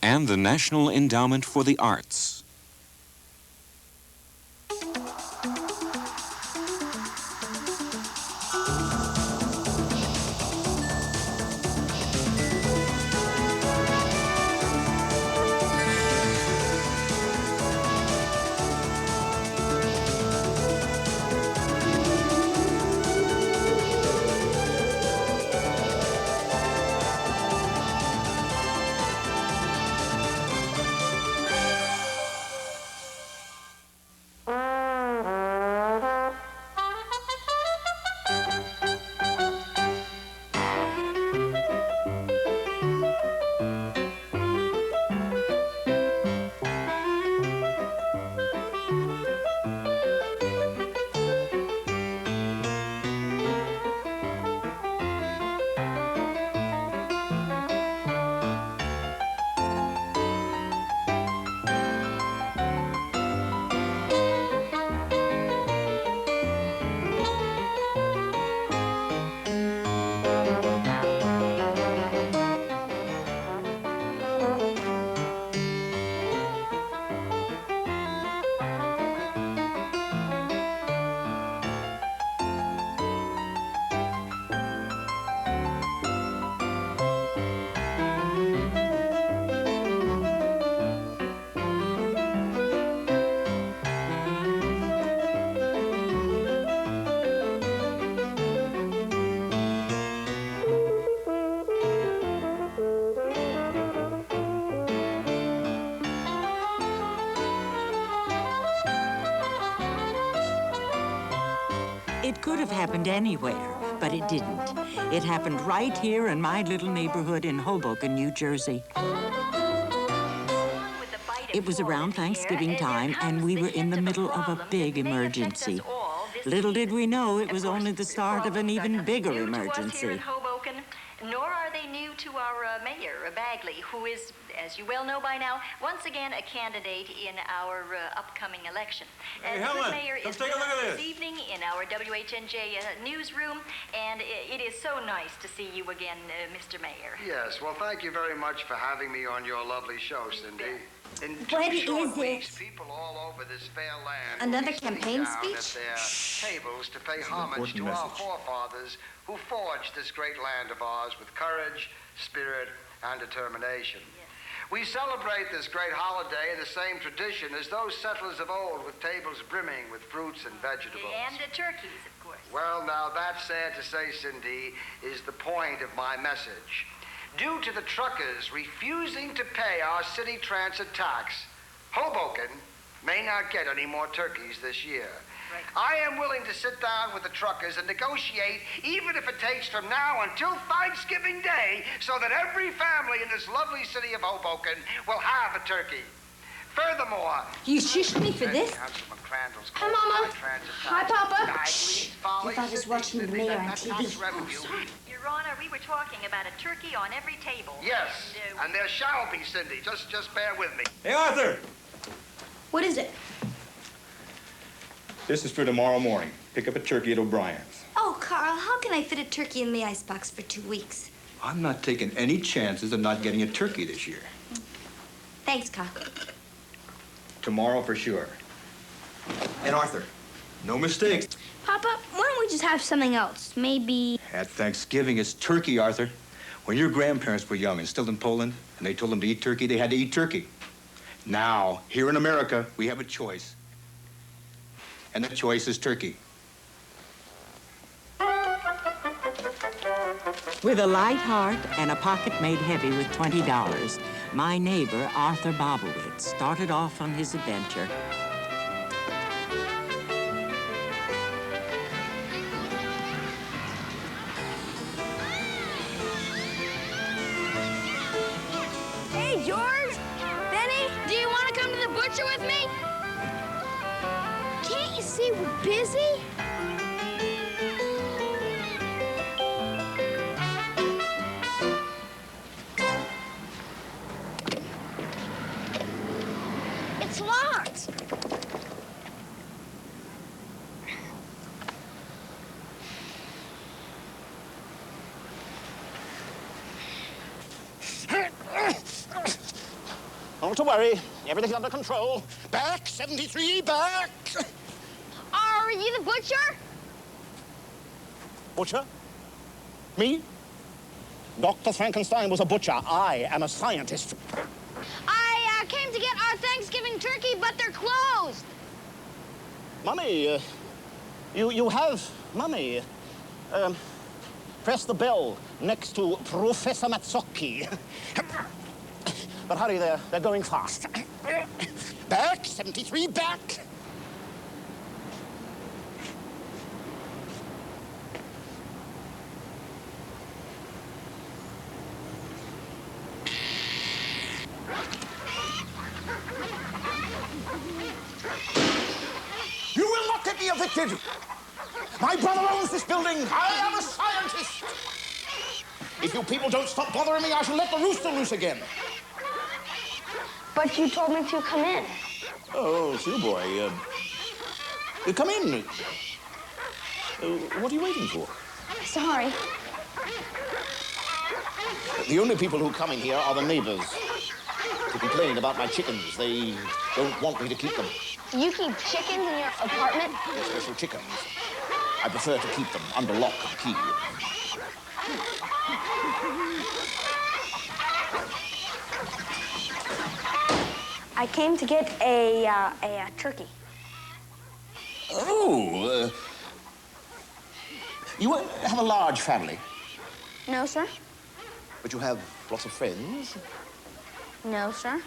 and the National Endowment for the Arts. It could have happened anywhere, but it didn't. It happened right here in my little neighborhood in Hoboken, New Jersey. It was around Thanksgiving time, and we were in the middle of a big emergency. Little did we know it was only the start of an even bigger emergency. Nor are they new to our mayor, Bagley, who is, as you well know by now, once again a candidate in our upcoming election. Hey, the Helen, mayor let's is take a look at this this evening in our WHNJ newsroom, and it is so nice to see you again, Mr. Mayor. Yes, well, thank you very much for having me on your lovely show, Cindy. In What 2 short is weeks, it? people all over this fair land Another will be sitting campaign down speech? at their tables to pay homage to our forefathers who forged this great land of ours with courage, spirit, and determination. Yes. We celebrate this great holiday in the same tradition as those settlers of old, with tables brimming with fruits and vegetables. And the turkeys, of course. Well, now, that's sad to say, Cindy, is the point of my message. Due to the truckers refusing to pay our city transit tax, Hoboken may not get any more turkeys this year. Right. I am willing to sit down with the truckers and negotiate, even if it takes from now until Thanksgiving Day, so that every family in this lovely city of Hoboken will have a turkey. Furthermore, You shushed me for this? Councilman Crandall's Hi, Mama. transit Hi, tax. Papa. Shh. Your father's watching the mayor on TV. Your Honor, we were talking about a turkey on every table. Yes, And, and there shall be, Cindy. Just bear with me. Hey, Arthur! What is it? This is for tomorrow morning. Pick up a turkey at O'Brien's. Oh, Carl, how can I fit a turkey in the icebox for 2 weeks? I'm not taking any chances of not getting a turkey this year. Thanks, Carl. Tomorrow for sure. And Arthur, no mistakes. Papa, why don't we just have something else? Maybe... At Thanksgiving, it's turkey, Arthur. When your grandparents were young and still in Poland, and they told them to eat turkey, they had to eat turkey. Now, here in America, we have a choice. And the choice is turkey. With a light heart and a pocket made heavy with $20, my neighbor, Arthur Bobowitz, started off on his adventure. Hey, George! Benny, do you want to come to the butcher with me? Can't you see we're busy? It's locked. Not to worry. Everything's under control. Back, 73, back! Are you the butcher? Butcher? Me? Dr. Frankenstein was a butcher. I am a scientist. I came to get our Thanksgiving turkey, but they're closed. Mummy, you have money. Press the bell next to Professor Matsocchi. But hurry, they're going fast. Back, 73, back. You will not get me evicted. My brother owns this building. I am a scientist. If you people don't stop bothering me, I shall let the rooster loose again. But you told me to come in. Oh, it's you, boy. Come in. What are you waiting for? Sorry. The only people who come in here are the neighbors to complain about my chickens. They don't want me to keep them. You keep chickens in your apartment? They're special chickens. I prefer to keep them under lock and key. I came to get a turkey. Oh, you have a large family, No, sir. but you have lots of friends. No, sir.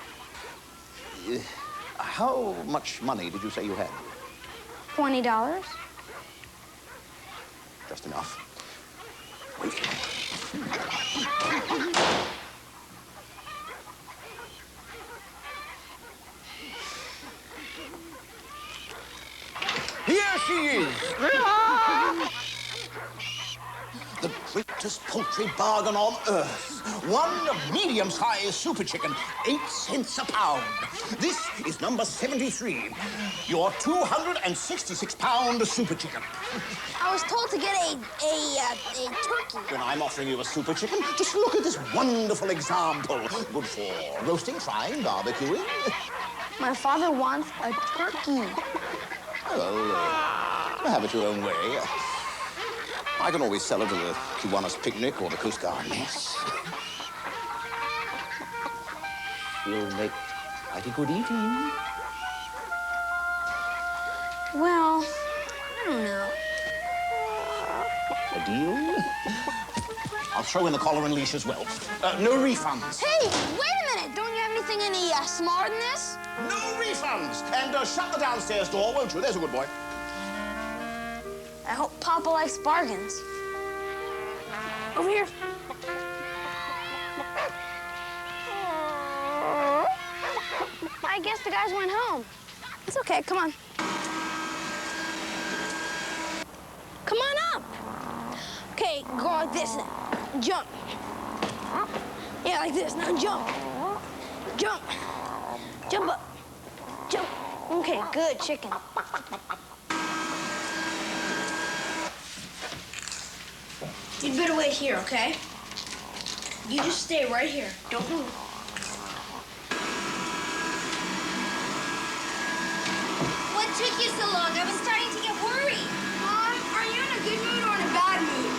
How much money did you say you had? $20. Just enough. Here she is. The greatest poultry bargain on earth. One medium-sized super chicken, 8 cents a pound. This is number 73, your 266-pound super chicken. I was told to get a turkey. When I'm offering you a super chicken, just look at this wonderful example. Good for roasting, frying, barbecuing. My father wants a turkey. Well, have it your own way. I can always sell it to the Kiwanis picnic or the Coast Guard mess. You'll make mighty good eating. Well, I don't know. A deal? I'll throw in the collar and leash as well. No refunds. Hey, wait a minute. Don't you have anything any smaller than this? No refunds! And shut the downstairs door, won't you? There's a good boy. I hope Papa likes bargains. Over here. I guess the guys went home. It's okay, come on. Come on up. Okay, go like this then. Jump. Yeah, like this. Now jump. Jump. Jump up. Jump. Okay, good chicken. You'd better wait here, okay? You just stay right here. Don't move. What took you so long? I was starting to get worried. Mom, are you in a good mood or in a bad mood?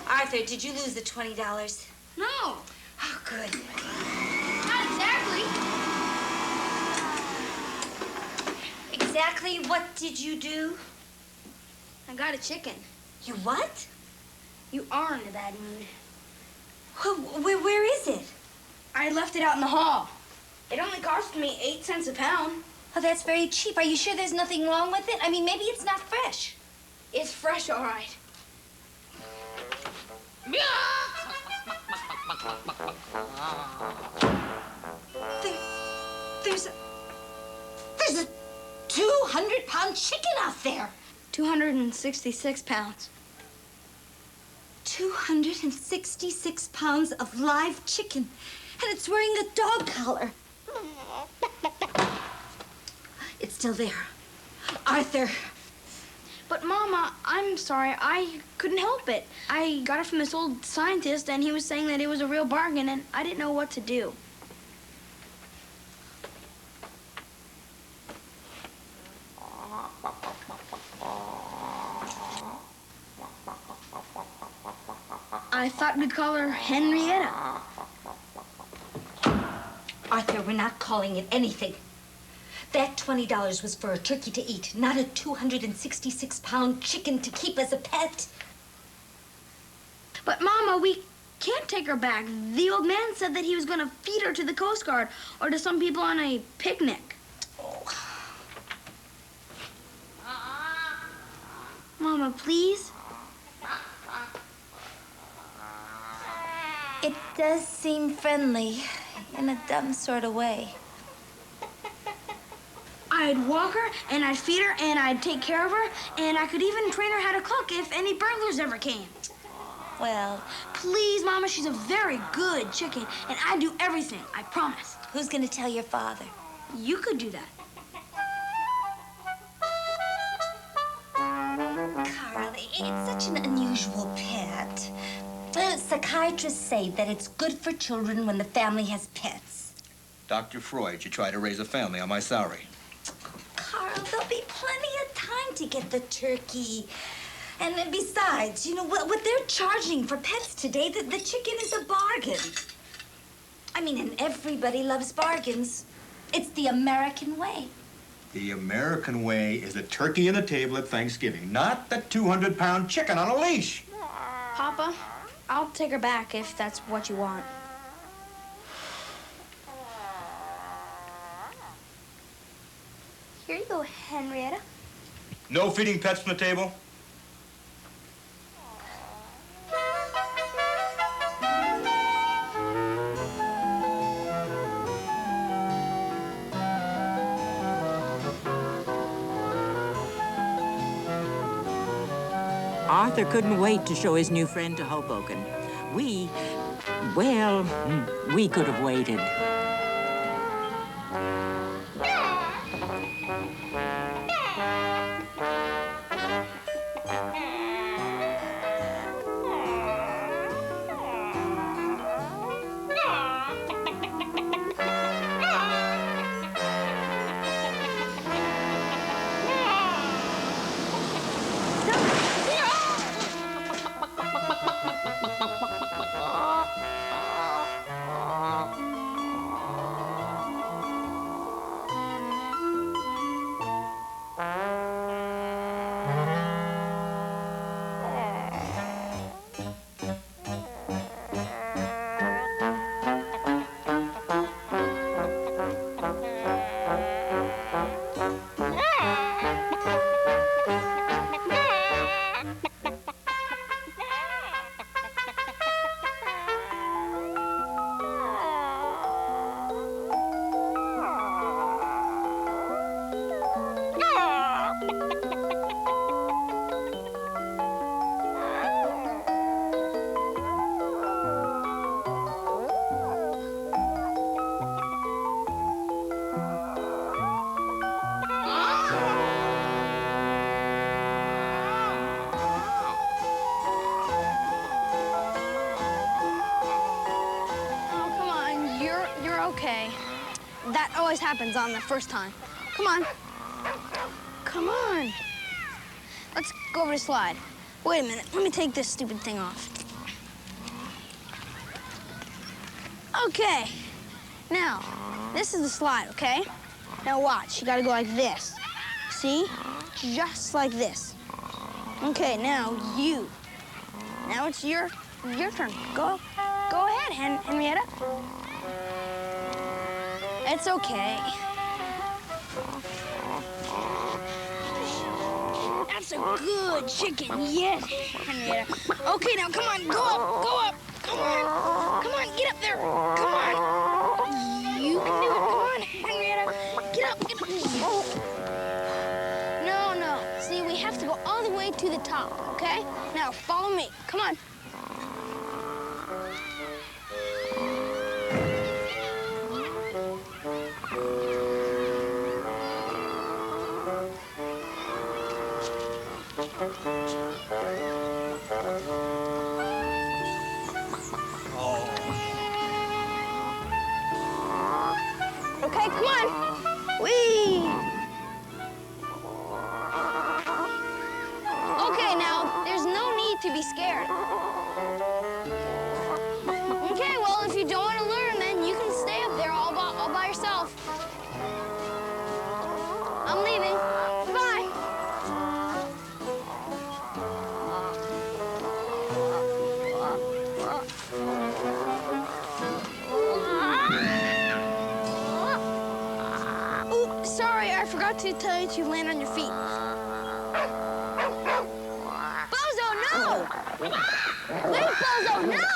Arthur, did you lose the $20? No. Oh, good. Not exactly. Exactly what did you do? I got a chicken. You what? You are in a bad mood. Where is it? I left it out in the hall. It only cost me 8 cents a pound. Oh, that's very cheap. Are you sure there's nothing wrong with it? I mean, maybe it's not fresh. It's fresh, all right. There's a 200-pound chicken out there. 266 pounds. 266 pounds of live chicken, and it's wearing a dog collar. It's still there. Arthur. But, Mama, I'm sorry. I couldn't help it. I got it from this old scientist, and he was saying that it was a real bargain, and I didn't know what to do. I thought we'd call her Henrietta. Arthur, we're not calling it anything. That $20 was for a turkey to eat, not a 266-pound chicken to keep as a pet. But, Mama, we can't take her back. The old man said that he was going to feed her to the Coast Guard or to some people on a picnic. Mama, please? It does seem friendly in a dumb sort of way. I'd walk her, and I'd feed her, and I'd take care of her, and I could even train her how to cook if any burglars ever came. Well, Please, Mama, she's a very good chicken, and I do everything, I promise. who's going to tell your father? You could do that. Carl, it's such an unusual pet. Psychiatrists say that it's good for children when the family has pets. Dr. Freud should try to raise a family on my salary. Carl, there'll be plenty of time to get the turkey. And then besides, you know, what they're charging for pets today, the chicken is a bargain. I mean, and everybody loves bargains. It's the American way. The American way is the turkey on the table at Thanksgiving, not the 200-pound chicken on a leash. Papa, I'll take her back if that's what you want. Here you go, Henrietta. No feeding pets from the table? Arthur couldn't wait to show his new friend to Hoboken. We could have waited. Okay. That always happens on the first time. Come on. Come on. Let's go over the slide. Wait a minute. Let me take this stupid thing off. Okay. Now, this is the slide, okay? Now watch. You gotta go like this. See? Just like this. Okay, now you. Now it's your turn. Go ahead, Henrietta. It's okay. That's a good chicken. Yes, Henrietta. Okay, now come on. Go up. Come on, get up there. Come on. You can do it. Come on, Henrietta. Get up. No. See, we have to go all the way to the top, okay? Now, follow me. Come on. Okay, come on. Whee! Okay, now, there's no need to be scared. Ooh, sorry, I forgot to tell you to land on your feet. Bozo, no! Wait, Bozo, no!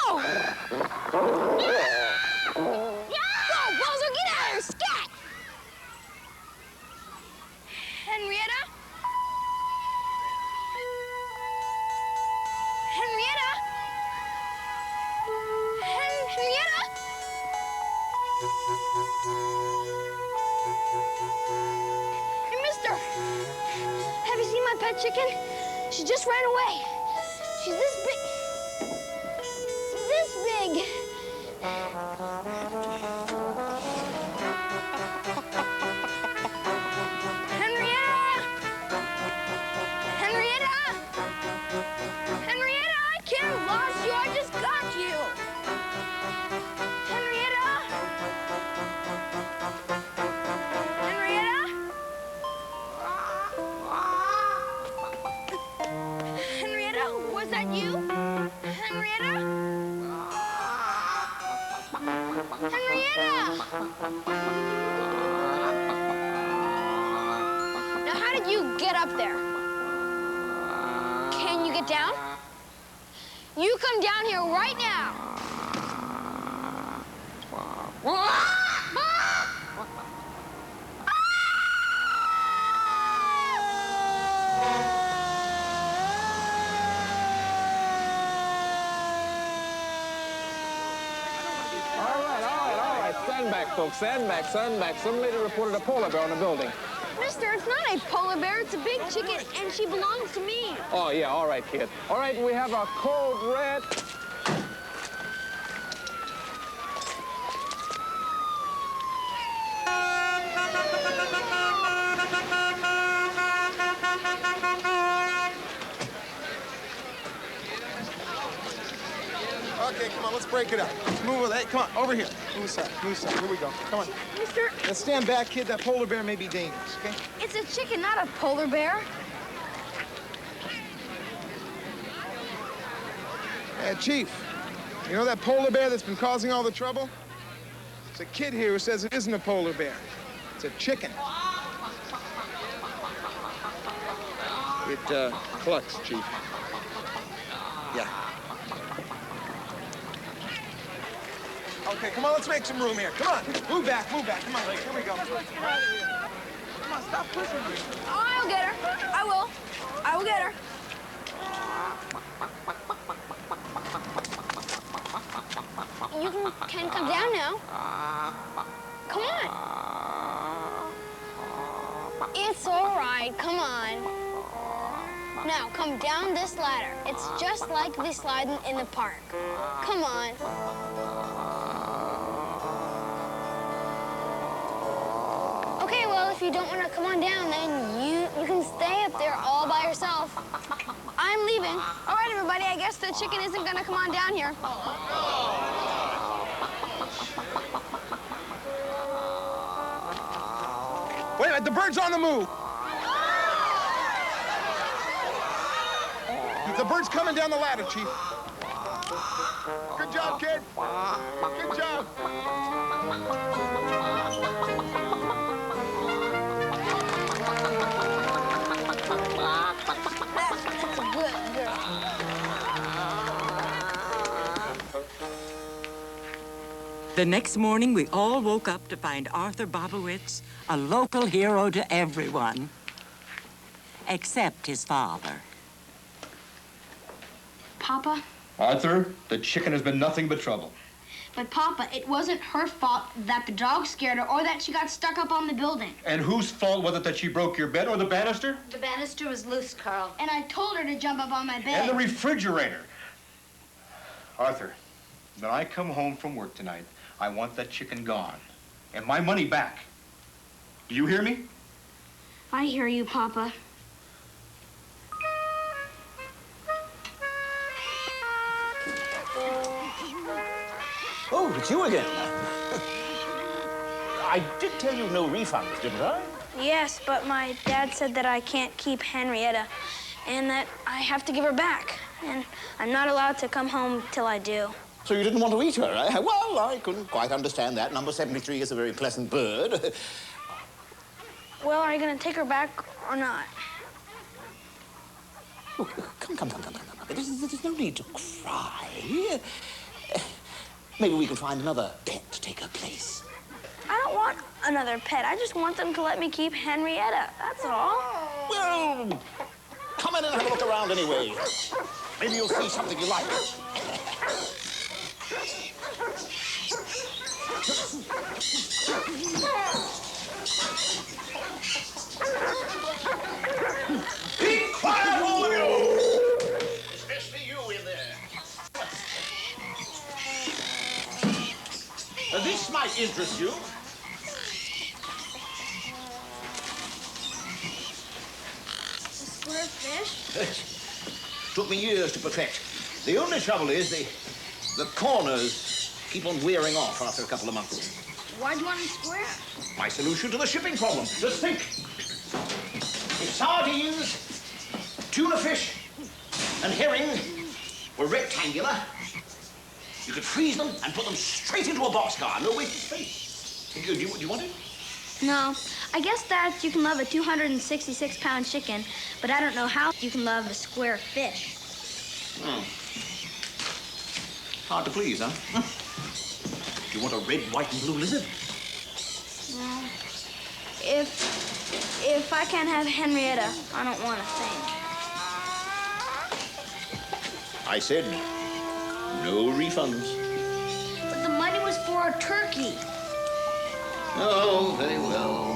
Go, Bozo, get out of here, scat! Henrietta? Henrietta? Henrietta? Hey, mister, have you seen my pet chicken? She just ran away. She's this big. This big. Henrietta! Henrietta! Henrietta, I can't have lost you. I just got you. Henrietta? Henrietta? Henrietta, was that you? Henrietta? Henrietta! Now, how did you get up there? Can you get down? You come down here right now. Stand back, folks. Stand back, stand back. Some lady reported a polar bear on the building. Mister, it's not a polar bear. It's a big chicken, and she belongs to me. Oh, yeah, all right, kid. All right, we have a code red. Okay, come on, let's break it up. Let's move with it. Hey, come on, over here. Move aside, move aside. Here we go. Come on. Mister, Let's stand back, kid. That polar bear may be dangerous, okay? it's a chicken, not a polar bear. Hey, Chief, you know that polar bear that's been causing all the trouble? There's a kid here who says it isn't a polar bear. It's a chicken. It clucks, Chief. Yeah. Okay, come on, let's make some room here. Come on, move back, come on, here we go. Come on, stop pushing me. I'll get her. I will. I will get her. You can come down now. Come on. It's all right. Come on. Now, come down this ladder. It's just like the slide in the park. Come on. Okay, well, if you don't want to come on down, then you can stay up there all by yourself. I'm leaving. All right, everybody, I guess the chicken isn't going to come on down here. Wait a minute, the bird's on the move. The bird's coming down the ladder, Chief. Good job, kid. Good job. Good girl. The next morning, we all woke up to find Arthur Bobowitz a local hero to everyone, except his father. Papa? Arthur, the chicken has been nothing but trouble. But Papa, it wasn't her fault that the dog scared her or that she got stuck up on the building. And whose fault was it that she broke your bed or the banister? The banister was loose, Carl. And I told her to jump up on my bed. And the refrigerator. Arthur, when I come home from work tonight, I want that chicken gone. And my money back. Do you hear me? I hear you, Papa. Oh, it's you again. I did tell you no refunds, didn't I? Yes, but my dad said that I can't keep Henrietta and that I have to give her back. And I'm not allowed to come home till I do. So you didn't want to eat her, eh? Well, I couldn't quite understand that. Number 73 is a very pleasant bird. Well, are you going to take her back or not? Oh, come. There's no need to cry. Maybe we can find another pet to take her place. I don't want another pet. I just want them to let me keep Henrietta. That's all. Well, come in and have a look around anyway. Maybe you'll see something you like. Be quiet, all of you! Especially you in there. This might interest you. Square fish? Took me years to perfect. The only trouble is the corners keep on wearing off after a couple of months. Why do you want them square? My solution to the shipping problem. Just think. If sardines, tuna fish, and herring were rectangular, you could freeze them and put them straight into a boxcar. No wasted space. Do you want it? No. I guess that you can love a 266-pound chicken, but I don't know how you can love a square fish. Hard to please, huh? Do you want a red, white, and blue lizard? No. If I can't have Henrietta, I don't want a thing. I said no refunds. But the money was for a turkey. Oh, very well.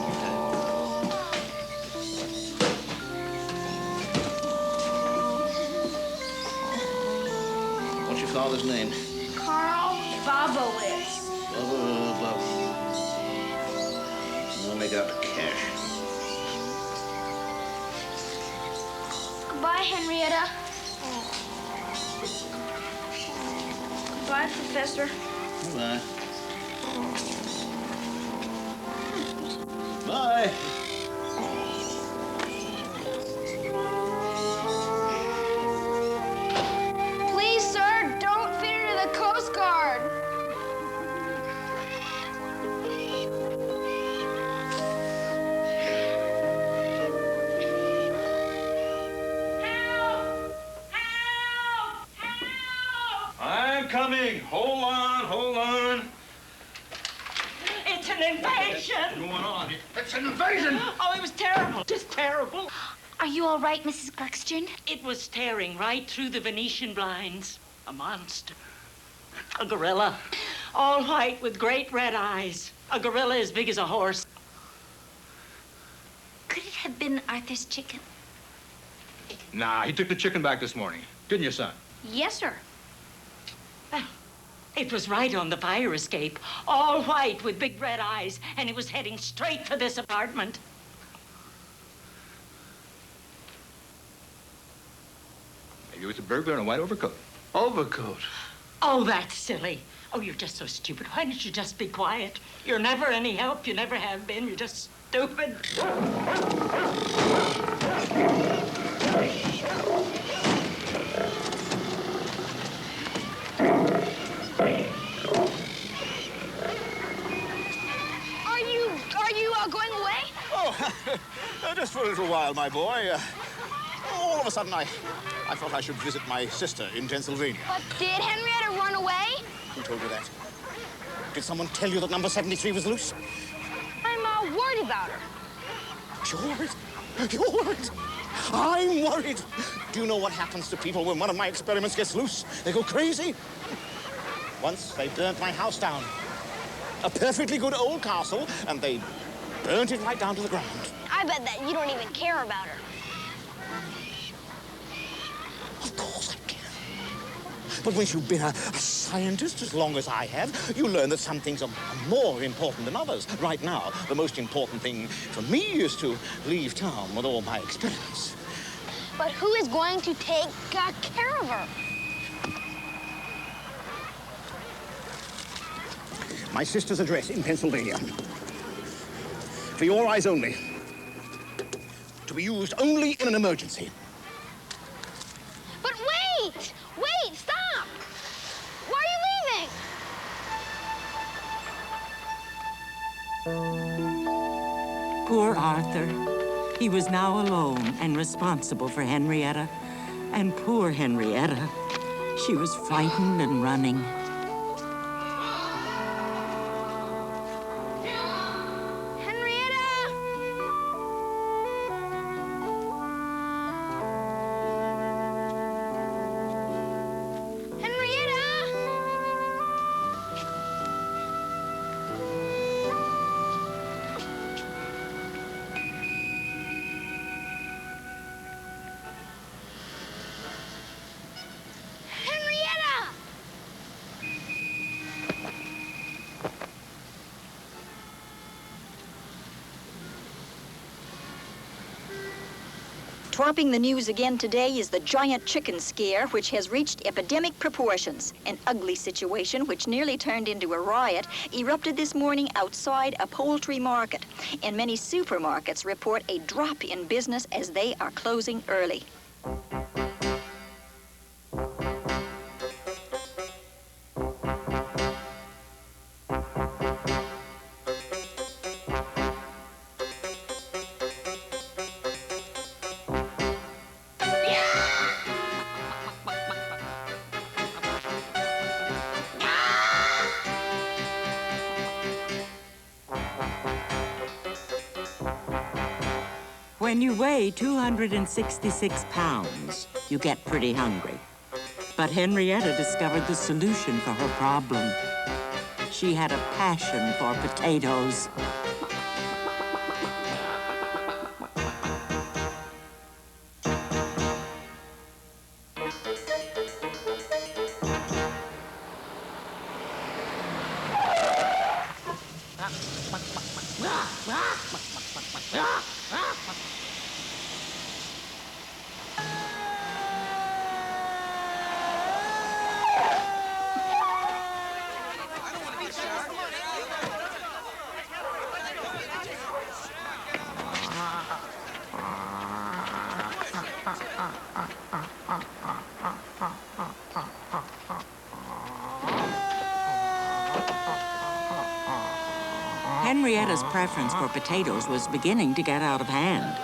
What's your father's name? Carl Bobowitz. I'll make out the cash. Goodbye, Henrietta. Goodbye, Professor. Bye. Bye. Please, sir, don't fit her to the Coast Guard. I'm coming. Hold on. It's an invasion! What's going on? It's an invasion! Oh, it was terrible. Just terrible. Are you all right, Mrs. Cluxton? It was tearing right through the Venetian blinds. A monster. A gorilla. All white with great red eyes. A gorilla as big as a horse. Could it have been Arthur's chicken? Nah, he took the chicken back this morning. Didn't you, son? Yes, sir. Well, it was right on the fire escape. All white with big red eyes. And he was heading straight for this apartment. Maybe it was a burglar in a white overcoat. Overcoat. Oh, that's silly. Oh, you're just so stupid. Why don't you just be quiet? You're never any help. You never have been. You're just stupid. Are you going away? Oh, just for a little while, my boy. All of a sudden, I thought I should visit my sister in Pennsylvania. But did Henrietta run away? Who told you that? Did someone tell you that number 73 was loose? I'm worried about her. You're worried? You're worried? I'm worried. Do you know what happens to people when one of my experiments gets loose? They go crazy. Once they burnt my house down. A perfectly good old castle, and they burnt it right down to the ground. I bet that you don't even care about her. Of course I care. But once you've been a scientist as long as I have, you learn that some things are more important than others. Right now, the most important thing for me is to leave town with all my experiments. But who is going to take care of her? My sister's address in Pennsylvania. For your eyes only. To be used only in an emergency. But wait! Wait, stop! Why are you Poor Arthur. He was now alone and responsible for Henrietta. And poor Henrietta. She was frightened and running. Topping the news again today is the giant chicken scare, which has reached epidemic proportions. An ugly situation, which nearly turned into a riot, erupted this morning outside a poultry market. And many supermarkets report a drop in business as they are closing early. When you weigh 266 pounds, you get pretty hungry. But Henrietta discovered the solution for her problem. She had a passion for potatoes. Henrietta's preference for potatoes was beginning to get out of hand.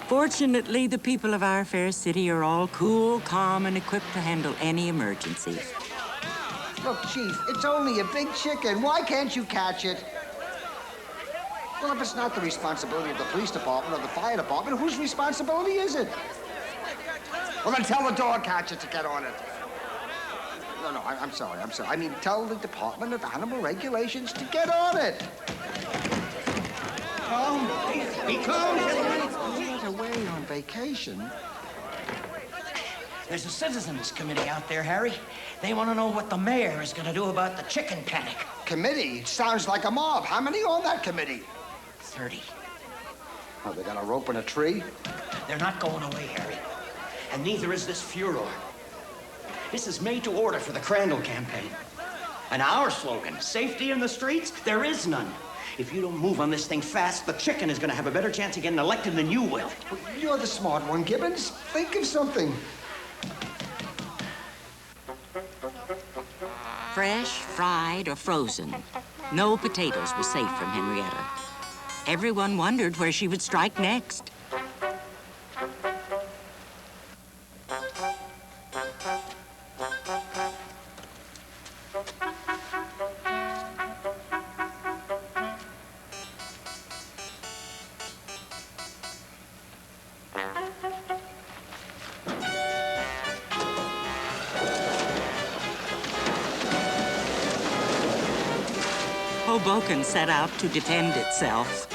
Fortunately, the people of our fair city are all cool, calm, and equipped to handle any emergency. Look, Chief, it's only a big chicken. Why can't you catch it? Well, if it's not the responsibility of the police department or the fire department, whose responsibility is it? Well, then tell the dog catcher to get on it. No, I'm sorry. I mean, tell the Department of Animal Regulations to get on it. Because away on vacation. There's a citizens committee out there, Harry. They want to know what the mayor is going to do about the chicken panic. Committee? Sounds like a mob. How many on that committee? 30. Oh, they got a rope and a tree? They're not going away, Harry. And neither is this furor. This is made to order for the Crandall campaign. And our slogan, safety in the streets, there is none. If you don't move on this thing fast, the chicken is going to have a better chance of getting elected than you will. Well, you're the smart one, Gibbons. Think of something. Fresh, fried, or frozen, no potatoes were safe from Henrietta. Everyone wondered where she would strike next. Hoboken set out to defend itself.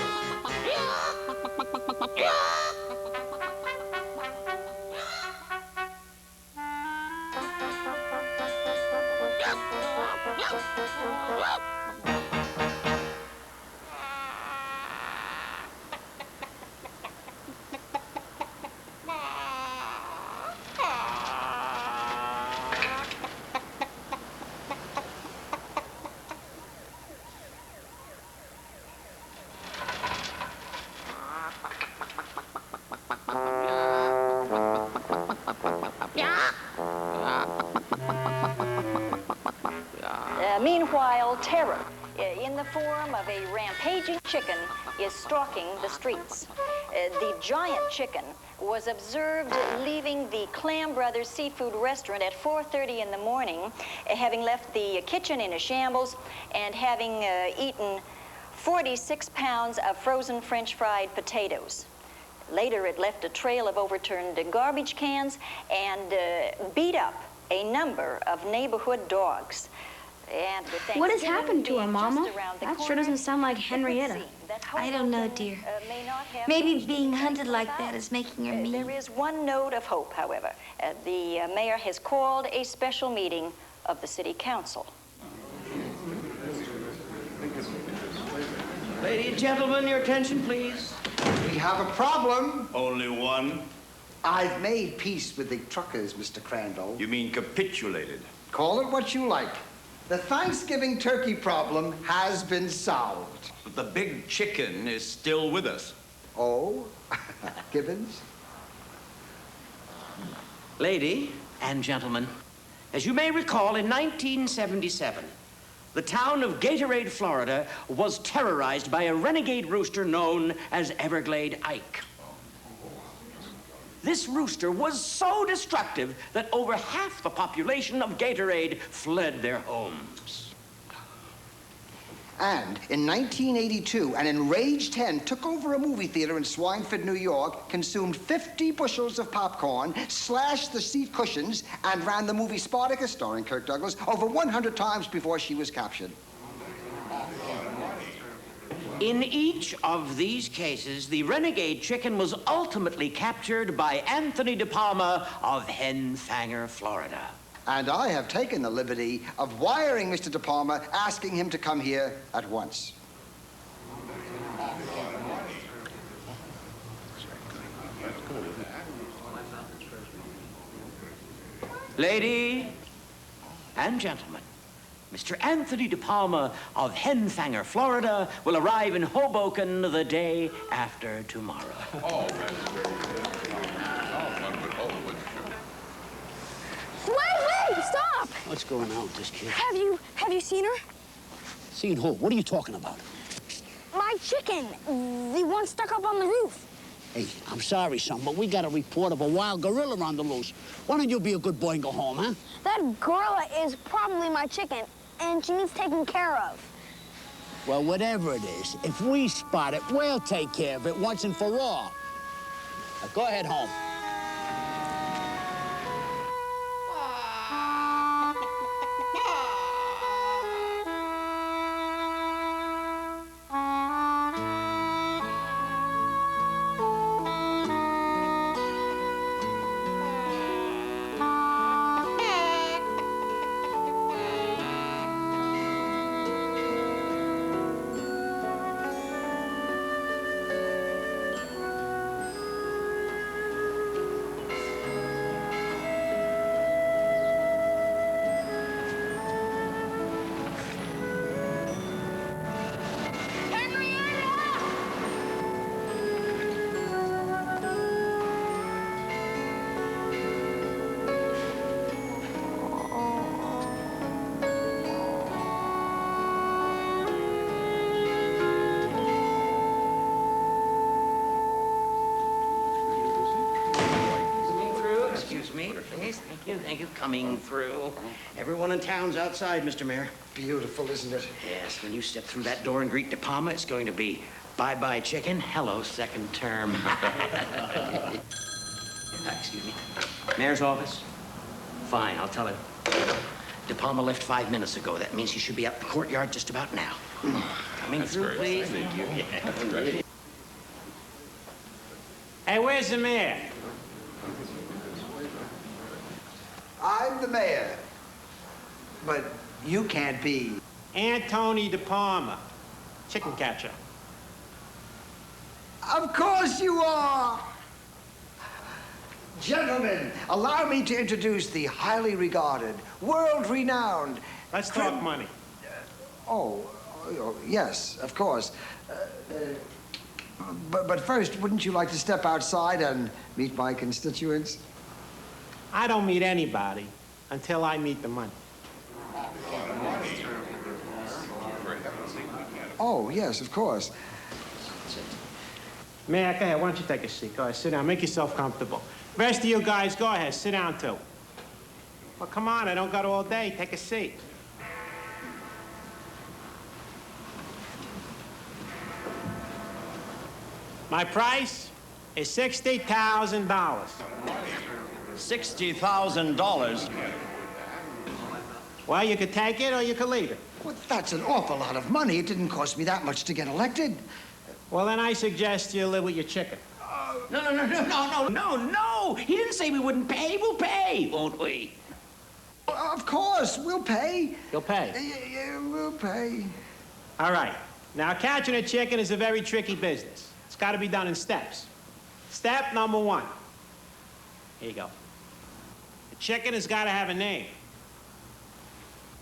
Meanwhile, terror in the form of a rampaging chicken is stalking the streets. The giant chicken was observed leaving the Clam Brothers Seafood Restaurant at 4:30 in the morning, having left the kitchen in a shambles and having eaten 46 pounds of frozen French fried potatoes. Later, it left a trail of overturned garbage cans and beat up a number of neighborhood dogs. And with What has happened to her, being Mama? just around the That sure corner, doesn't sound like it would Henrietta. seem that I don't know, Hoboken, dear. may not have Maybe much being to hunted complain like about. that is making her mean. There is one note of hope, however. The mayor has called a special meeting of the city council. Ladies and gentlemen, your attention, please. We have a problem. Only one? I've made peace with the truckers, Mr. Crandall. You mean capitulated? Call it what you like. The Thanksgiving turkey problem has been solved. But the big chicken is still with us. Oh? Gibbons? Lady and gentlemen, as you may recall, in 1977, the town of Gatorade, Florida, was terrorized by a renegade rooster known as Everglade Ike. This rooster was so destructive that over half the population of Gatorade fled their homes. And in 1982, an enraged hen took over a movie theater in Swineford, New York, consumed 50 bushels of popcorn, slashed the seat cushions, and ran the movie Spartacus, starring Kirk Douglas, over 100 times before she was captured. In each of these cases, the renegade chicken was ultimately captured by Anthony De Palma of Henfanger, Florida. And I have taken the liberty of wiring Mr. De Palma, asking him to come here at once. Lady and gentlemen, Mr. Anthony De Palma of Henfanger, Florida, will arrive in Hoboken the day after tomorrow. Wait, stop! What's going on with this kid? Have you seen her? Seen who? What are you talking about? My chicken, the one stuck up on the roof. Hey, I'm sorry, son, but we got a report of a wild gorilla on the loose. Why don't you be a good boy and go home, huh? That gorilla is probably my chicken, and she needs taken care of. Well, whatever it is, if we spot it, we'll take care of it once and for all. Now, go ahead home. Thank you. Coming through. Everyone in town's outside, Mr. Mayor. Beautiful, isn't it? Yes, when you step through that door and greet De Palma, it's going to be bye-bye chicken, hello second term. Excuse me. Mayor's office? Fine, I'll tell him. De Palma left 5 minutes ago. That means he should be out in the courtyard just about now. Coming through, please. Thank you. Yeah. Hey, where's the mayor? I'm the mayor, but you can't be. Anthony De Palma, chicken catcher. Of course you are! Gentlemen, allow me to introduce the highly regarded, world-renowned... Let's talk money. Oh, yes, of course. But first, wouldn't you like to step outside and meet my constituents? I don't meet anybody until I meet the money. Oh, yes, of course. Mayor, go ahead. Why don't you take a seat? Go ahead, sit down. Make yourself comfortable. Rest of you guys, go ahead. Sit down, too. Well, come on. I don't got all day. Take a seat. My price is $60,000. $60,000? Well, you could take it or you could leave it. Well, that's an awful lot of money. It didn't cost me that much to get elected. Well, then I suggest you live with your chicken. No. He didn't say we wouldn't pay. We'll pay, won't we? Of course, we'll pay. You'll pay? Yeah, we'll pay. All right. Now, catching a chicken is a very tricky business. It's got to be done in steps. Step number 1. Here you go. The chicken has got to have a name.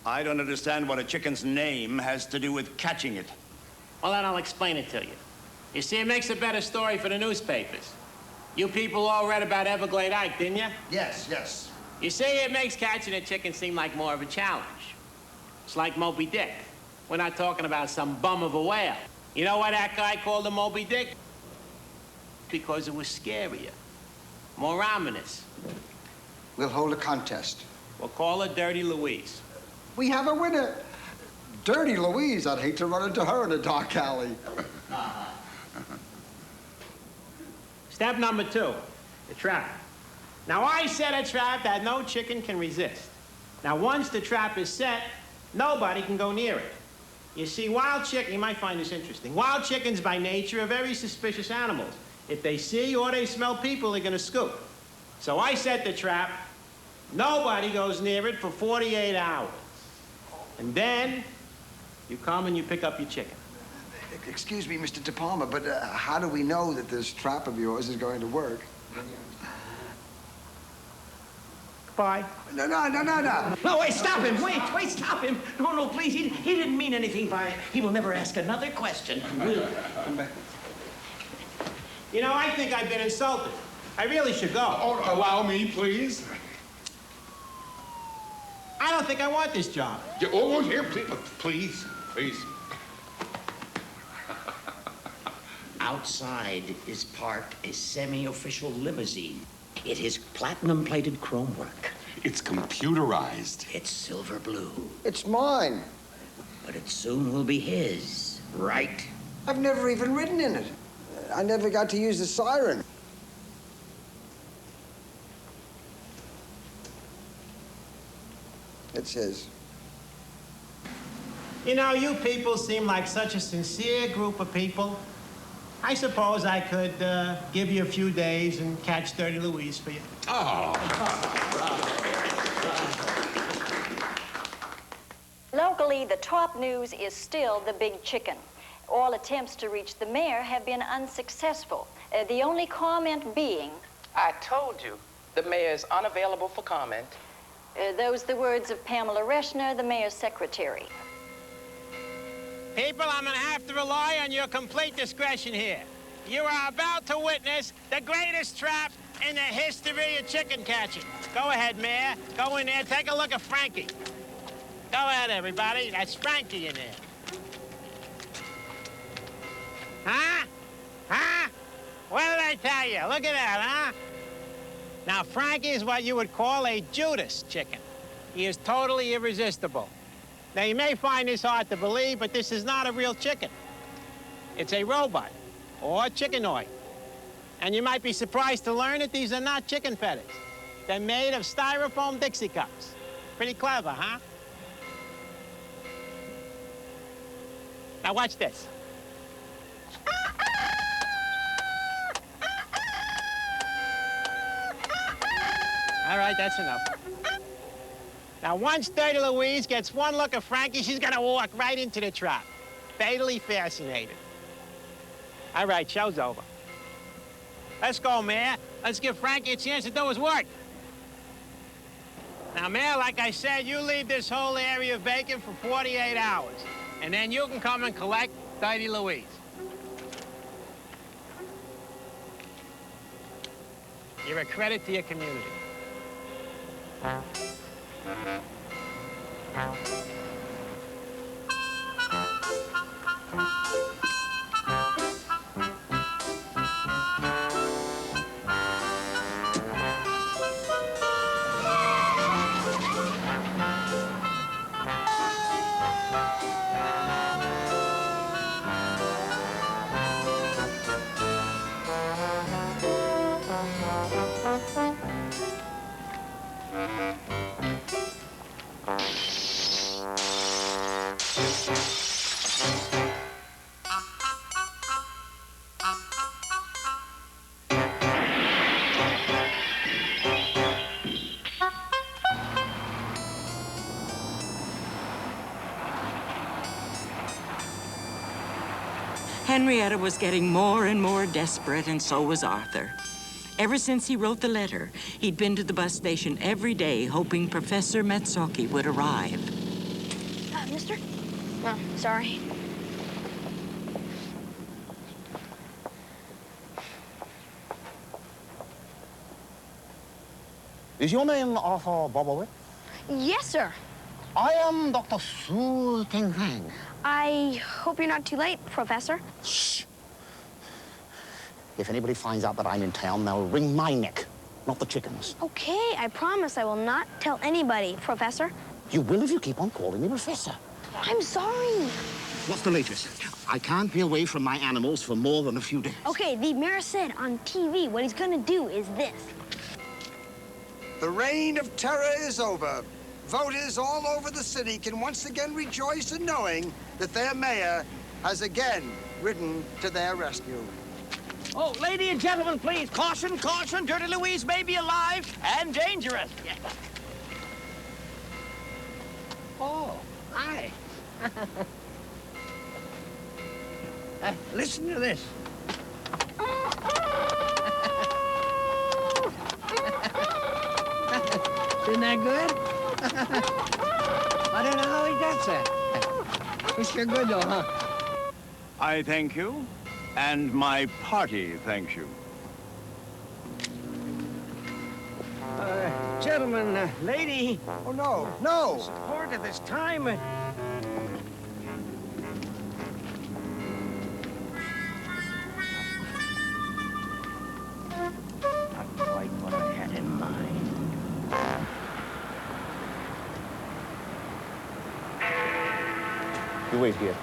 I don't understand what a chicken's name has to do with catching it. Well, then I'll explain it to you. You see, it makes a better story for the newspapers. You people all read about Everglade Ike, didn't you? Yes, yes. You see, it makes catching a chicken seem like more of a challenge. It's like Moby Dick. We're not talking about some bum of a whale. You know why that guy called him Moby Dick? Because it was scarier, more ominous. We'll hold a contest. We'll call her Dirty Louise. We have a winner. Dirty Louise. I'd hate to run into her in a dark alley. Step number 2, the trap. Now, I set a trap that no chicken can resist. Now, once the trap is set, nobody can go near it. You see, wild chicken, you might find this interesting. Wild chickens, by nature, are very suspicious animals. If they see or they smell people, they're going to scoop. So I set the trap. Nobody goes near it for 48 hours. And then you come and you pick up your chicken. Excuse me, Mr. De Palma, but how do we know that this trap of yours is going to work? Goodbye. No. No, wait, stop him. Wait, stop him. No, please. He didn't mean anything by it. He will never ask another question. Will come back. You know, I think I've been insulted. I really should go. Oh, allow me, please. I don't think I want this job. Oh, here, please. Outside is parked a semi-official limousine. It is platinum-plated chrome work. It's computerized. It's silver blue. It's mine. But it soon will be his, right? I've never even ridden in it. I never got to use the siren. It's his. You know, you people seem like such a sincere group of people. I suppose I could give you a few days and catch Dirty Louise for you. Oh. Locally, the top news is still the big chicken. All attempts to reach the mayor have been unsuccessful. The only comment being... I told you, the mayor is unavailable for comment. Those the words of Pamela Reschner, the mayor's secretary. People, I'm going to have to rely on your complete discretion here. You are about to witness the greatest trap in the history of chicken catching. Go ahead, Mayor. Go in there. Take a look at Frankie. Go ahead, everybody. That's Frankie in there. Huh? What did I tell you? Look at that, huh? Now, Frankie is what you would call a Judas chicken. He is totally irresistible. Now, you may find this hard to believe, but this is not a real chicken. It's a robot, or chickenoid. And you might be surprised to learn that these are not chicken feathers. They're made of styrofoam Dixie cups. Pretty clever, huh? Now, watch this. All right, that's enough. Now, once Dirty Louise gets one look at Frankie, she's gonna walk right into the trap. Fatally fascinated. All right, show's over. Let's go, Mayor. Let's give Frankie a chance to do his work. Now, Mayor, like I said, you leave this whole area vacant for 48 hours. And then you can come and collect Dirty Louise. You're a credit to your community. Henrietta was getting more and more desperate, and so was Arthur. Ever since he wrote the letter, he'd been to the bus station every day, hoping Professor Metsoki would arrive. Mister? No, sorry. Is your name Arthur Baldwin? Yes, sir. I am Dr. Su Teng-Fang. I hope you're not too late, Professor. Shh. If anybody finds out that I'm in town, they'll wring my neck, not the chickens. Okay, I promise I will not tell anybody, Professor. You will if you keep on calling me Professor. I'm sorry. What's the latest? I can't be away from my animals for more than a few days. Okay, the mayor said on TV what he's gonna do is this. The reign of terror is over. Voters all over the city can once again rejoice in knowing that their mayor has again ridden to their rescue. Oh, ladies and gentlemen, please, caution, caution. Dirty Louise may be alive and dangerous. Oh, hi. Listen to this. Isn't that good? I don't know how he does that. It's sure good, though, huh? I thank you, and my party thanks you. Gentlemen, lady. Oh, no, no. Support at this time. Not quite what I had in mind. You wait here.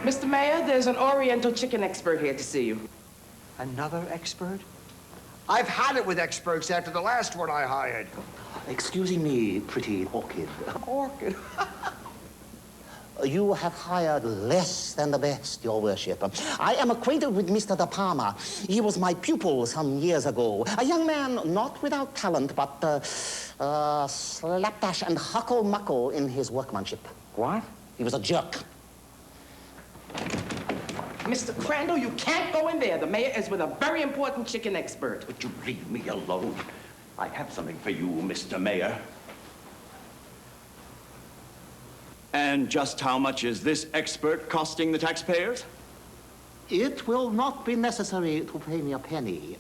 Mr. Mayor, there's an Oriental chicken expert here to see you. Another expert? I've had it with experts after the last one I hired. Excuse me, pretty orchid. Orchid? You have hired less than the best, Your Worship. I am acquainted with Mr. De Palma. He was my pupil some years ago. A young man not without talent, but slapdash and huckle-muckle in his workmanship. What? He was a jerk. Mr. Crandall, you can't go in there. The mayor is with a very important chicken expert. Would you leave me alone? I have something for you, Mr. Mayor. And just how much is this expert costing the taxpayers? It will not be necessary to pay me a penny.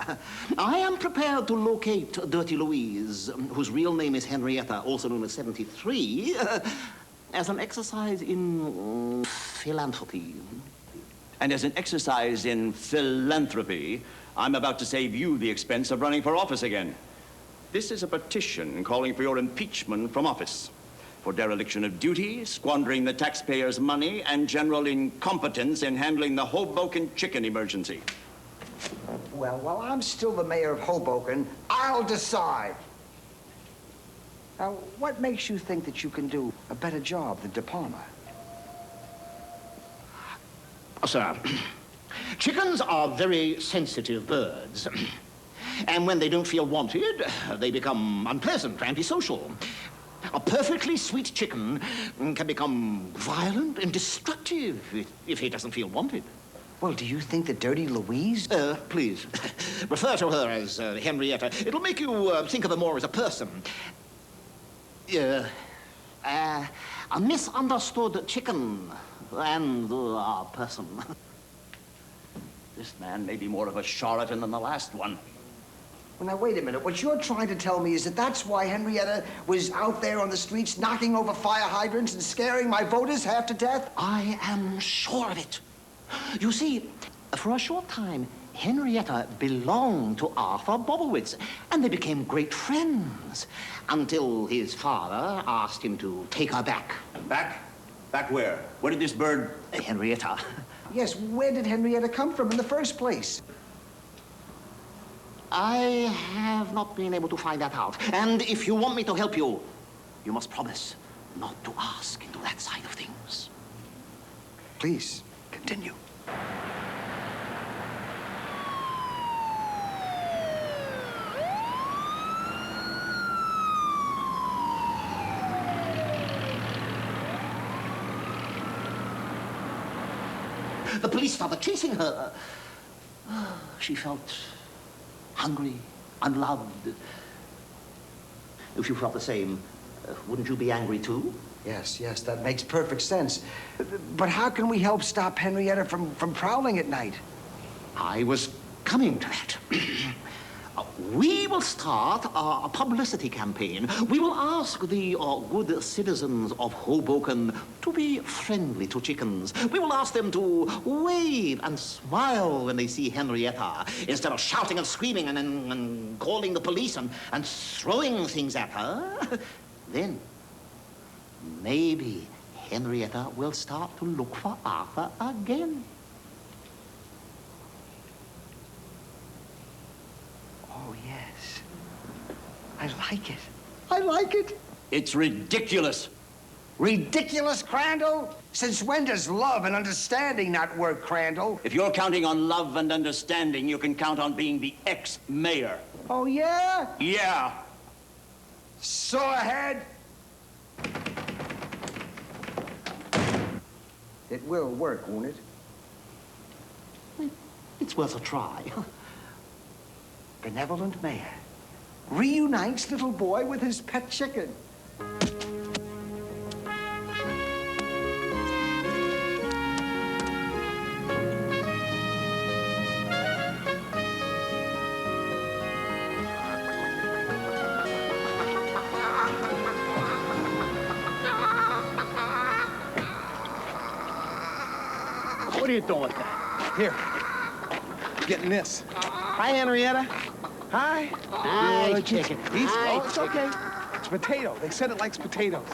I am prepared to locate Dirty Louise, whose real name is Henrietta, also known as 73, as an exercise in philanthropy. And as an exercise in philanthropy, I'm about to save you the expense of running for office again. This is a petition calling for your impeachment from office for dereliction of duty, squandering the taxpayers' money, and general incompetence in handling the Hoboken chicken emergency. Well, while I'm still the mayor of Hoboken, I'll decide. Now, what makes you think that you can do a better job than De Palma? Sir, chickens are very sensitive birds. And when they don't feel wanted, they become unpleasant, antisocial. A perfectly sweet chicken can become violent and destructive if he doesn't feel wanted. Well, do you think that Dirty Louise? Please, refer to her as Henrietta. It'll make you think of her more as a person. A misunderstood chicken and a person. This man may be more of a charlatan than the last one. Well, now, wait a minute. What you're trying to tell me is that that's why Henrietta was out there on the streets knocking over fire hydrants and scaring my voters half to death? I am sure of it. You see, for a short time, Henrietta belonged to Arthur Bobowitz, and they became great friends until his father asked him to take her back. Back? Back where? Where did this bird... Henrietta. Yes, where did Henrietta come from in the first place? I have not been able to find that out. And if you want me to help you, you must promise not to ask into that side of things. Please, continue. The police started chasing her. She felt hungry, unloved. If you felt the same, wouldn't you be angry too? Yes, that makes perfect sense. But how can we help stop Henrietta from prowling at night? I was coming to that. We will start a publicity campaign. We will ask the good citizens of Hoboken to be friendly to chickens. We will ask them to wave and smile when they see Henrietta, instead of shouting and screaming and calling the police and throwing things at her. Then, maybe Henrietta will start to look for Arthur again. Oh, yes. I like it. I like it. It's ridiculous. Ridiculous, Crandall? Since when does love and understanding not work, Crandall? If you're counting on love and understanding, you can count on being the ex-mayor. Oh, yeah? Yeah. So ahead. It will work, won't it? It's worth a try. Benevolent mayor reunites little boy with his pet chicken. What are you doing with that? Here. Getting this. Hi, Henrietta. Hi. Nice Good. chicken. It's okay. It's potato. They said it likes potatoes.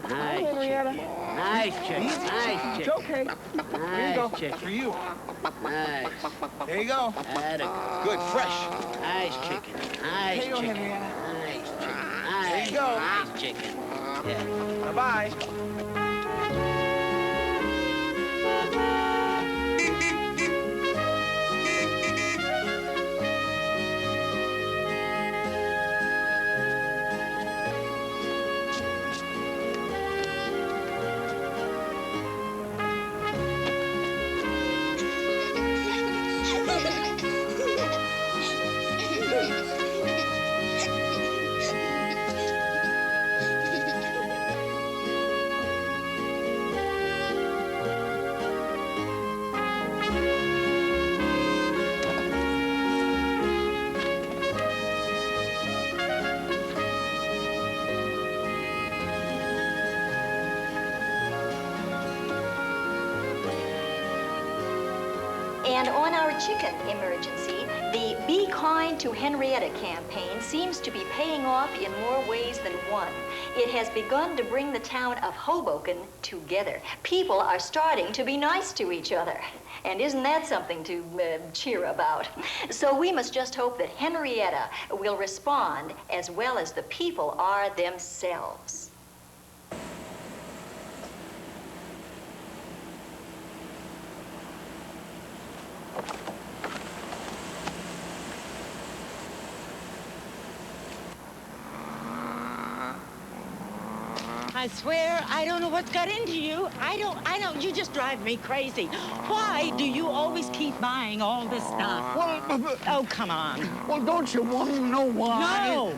Hi, Henrietta. Nice chicken. Nice chicken. It's okay. Here you go. Chicken. For you. Nice. There you go. Good, fresh. Nice chicken. Nice Potato, chicken. Henrietta. Nice chicken. There you go. Nice chicken. Yeah. Bye-bye. And on our chicken emergency, the Be Kind to Henrietta campaign seems to be paying off in more ways than one. It has begun to bring the town of Hoboken together. People are starting to be nice to each other. And isn't that something to cheer about? So we must just hope that Henrietta will respond as well as the people are themselves. I swear, I don't know what's got into you. I don't, you just drive me crazy. Why do you always keep buying all this stuff? Well, oh, come on. Well, don't you want to know why? No.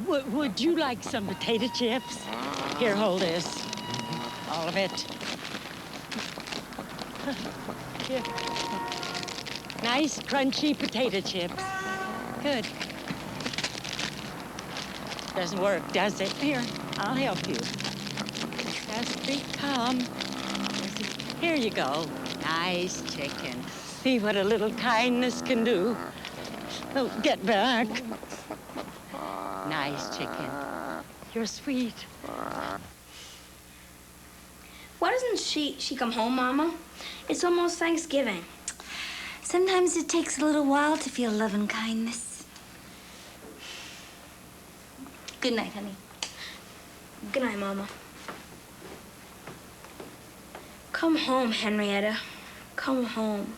Would you like some potato chips? Here, hold this. All of it. Here. Nice, crunchy potato chips. Good. Doesn't work, does it? Here, I'll help you. Just be calm. Here you go. Nice chicken. See what a little kindness can do. Oh, get back. Nice chicken. You're sweet. Why doesn't she come home, Mama? It's almost Thanksgiving. Sometimes it takes a little while to feel love and kindness. Good night, honey. Good night, Mama. Come home, Henrietta. Come home.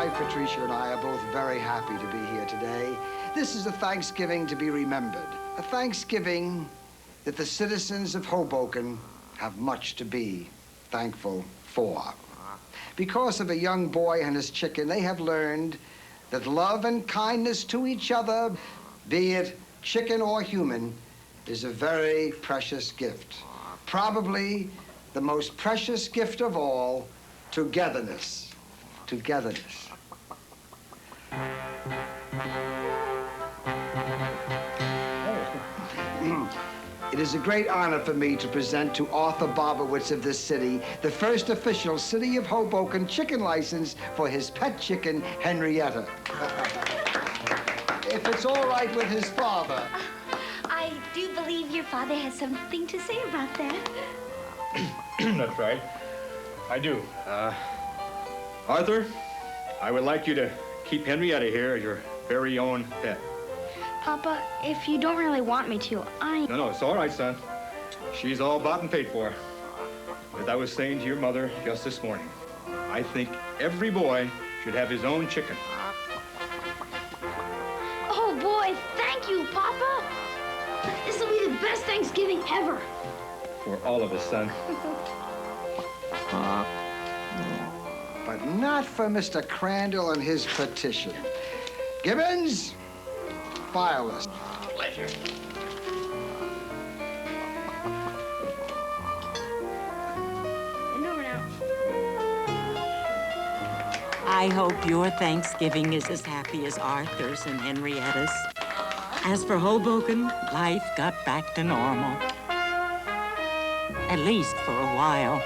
wife, Patricia, and I are both very happy to be here today. This is a Thanksgiving to be remembered. A Thanksgiving that the citizens of Hoboken have much to be thankful for. Because of a young boy and his chicken, they have learned that love and kindness to each other, be it chicken or human, is a very precious gift. Probably the most precious gift of all, togetherness. Togetherness. It is a great honor for me to present to Arthur Bobowitz of this city the first official City of Hoboken chicken license for his pet chicken, Henrietta. If it's all right with his father. I do believe your father has something to say about that. That's right. I do. Arthur, I would like you to keep Henrietta here as your very own pet. Papa, if you don't really want me to, No, it's all right, son. She's all bought and paid for. As I was saying to your mother just this morning, I think every boy should have his own chicken. Oh, boy, thank you, Papa. This will be the best Thanksgiving ever. For all of us, son. But not for Mr. Crandall and his petition. Gibbons, file this. Pleasure. I hope your Thanksgiving is as happy as Arthur's and Henrietta's. As for Hoboken, life got back to normal. At least for a while.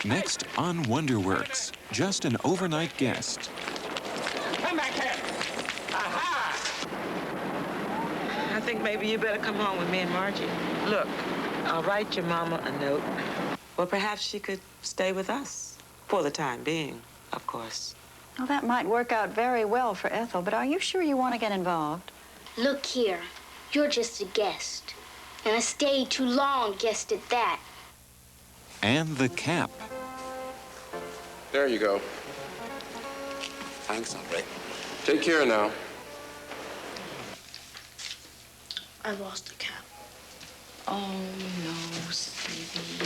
Next on Wonderworks, just an overnight guest. Come back here. Aha! I think maybe you better come home with me and Margie. Look, I'll write your mama a note. Well, perhaps she could stay with us. For the time being, of course. Well, that might work out very well for Ethel, but are you sure you want to get involved? Look here, you're just a guest. And a stay too long guest at that. And the cap. There you go. Thanks, Aubrey. Take care now. I lost the cap. Oh, no, Stevie.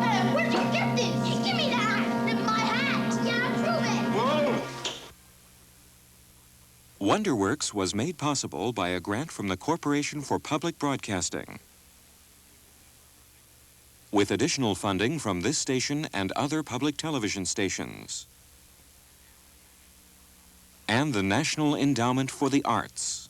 Hey, where'd you get this? Give me that! It's my hat! Yeah, prove it! Whoa! Wonderworks was made possible by a grant from the Corporation for Public Broadcasting, with additional funding from this station and other public television stations, and the National Endowment for the Arts.